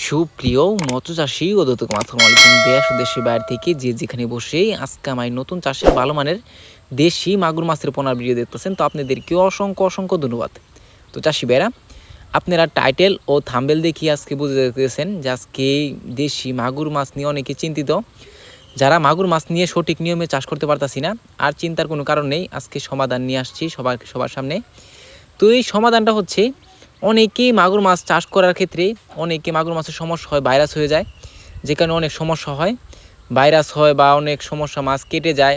সুপ্রিয় মৎস্যচাষী ও দর্শক আসসালামু আলাইকুম। দেশ ও দেশের বাইরে থেকে যে যেখানে বসে আজকে আমার নতুন চাষের ভালো মানের দেশি মাগুর মাছের পোনার ভিডিও দেখতেছেন, তো আপনাদেরকে অসংখ্য ধন্যবাদ। তো চাষি ভাইরা, আপনারা টাইটেল ও থাম্বেল দেখিয়ে আজকে বুঝে যেতেছেন যে আজকে দেশি মাগুর মাছ নিয়ে অনেকে চিন্তিত। যারা মাগুর মাছ নিয়ে সঠিক নিয়মে চাষ করতে পারতাছি না, আর চিন্তার কোনো কারণ নেই, আজকে সমাধান নিয়ে আসছি সবার সামনে। তো এই সমাধানটা হচ্ছে, অনেকেই মাগুর মাছ চাষ করার ক্ষেত্রে অনেকে মাগুর মাছের সমস্যা হয়, ভাইরাস হয়ে যায়, যেখানে অনেক সমস্যা হয়, ভাইরাস হয় বা অনেক সমস্যা, মাছ কেটে যায়।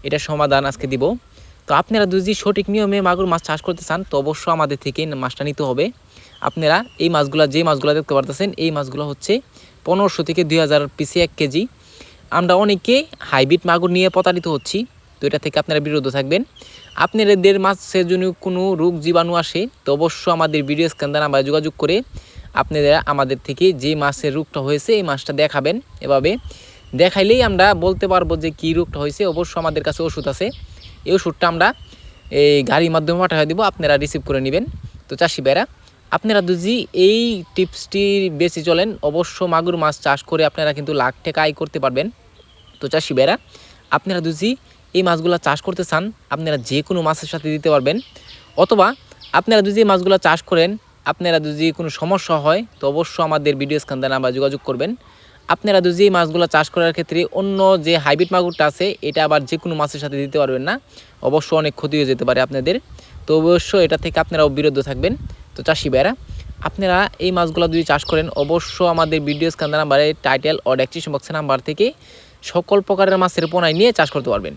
এটা সমাধান আজকে দিব। তো আপনারা যদি সঠিক নিয়মে মাগুর মাছ চাষ করতে চান, তো অবশ্যই আমাদের থেকে মাছটা নিতে হবে। আপনারা এই মাছগুলো, যে মাছগুলো দেখতে পারতেছেন, এই মাছগুলো হচ্ছে 1500 থেকে 2000 পিসে 1 কেজি। আমরা অনেকে হাইব্রিড মাগুর নিয়ে প্রতারিত হচ্ছি, তো এটা থেকে আপনারা বিরত থাকবেন। আপনাদের মাছের জন্য কোনো রোগ জীবাণু আসে, তো অবশ্যই আমাদের ভিডিও স্ক্যান আমরা যোগাযোগ করে আপনারা আমাদের থেকে যে মাছের রোগটা হয়েছে এই মাছটা দেখাবেন। এভাবে দেখাইলেই আমরা বলতে পারবো যে কী রোগটা হয়েছে। অবশ্যই আমাদের কাছে ওষুধ আছে, এই ওষুধটা আমরা এই গাড়ির মাধ্যমে পাঠিয়ে দিব, আপনারা রিসিভ করে নেবেন। তো চাষি ভাইরা, আপনারা যদি এই টিপসটি বেশি চলেন, অবশ্য মাগুর মাছ চাষ করে আপনারা কিন্তু লাখ টাকা আয় করতে পারবেন। তো চাষি ভাইরা, আপনারা যদি এই মাছগুলো চাষ করতে চান, আপনারা যে কোনো মাছের সাথে দিতে পারবেন। অথবা আপনারা যদি এই মাছগুলো চাষ করেন, আপনারা যদি কোনো সমস্যা হয়, তো অবশ্যই আমাদের ভিডিও স্ক্যান নাম্বার যোগাযোগ করবেন। আপনারা যদি এই মাছগুলো চাষ করার ক্ষেত্রে অন্য যে হাইব্রিড মাগুরটা আছে, এটা আবার যে কোনো মাছের সাথে দিতে পারবেন না, অবশ্যই অনেক ক্ষতি হয়ে যেতে পারে আপনাদের। তো অবশ্যই এটা থেকে আপনারাও বিরত থাকবেন। তো চাষি ভাইরা, আপনারা এই মাছগুলো যদি চাষ করেন, অবশ্যই আমাদের ভিডিও স্ক্যান নাম্বারে টাইটেল ও ডেসক্রিপশন বক্সের নাম্বার থেকে সকল প্রকারের মাছের পোনায় নিয়ে চাষ করতে পারবেন।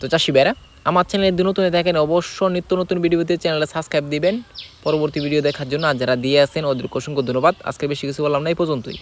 তো চাষি ভাইরা, আমার চ্যানেলে যদি নতুন দেখেন, অবশ্যই নিত্য নতুন ভিডিও পেতে চ্যানেলে সাবস্ক্রাইব দিবেন পরবর্তী ভিডিও দেখার জন্য। আর যারা দিয়ে আসেন ওদেরকে অসংখ্য ধন্যবাদ। আজকে বেশি কিছু বললাম না, এই পর্যন্তই।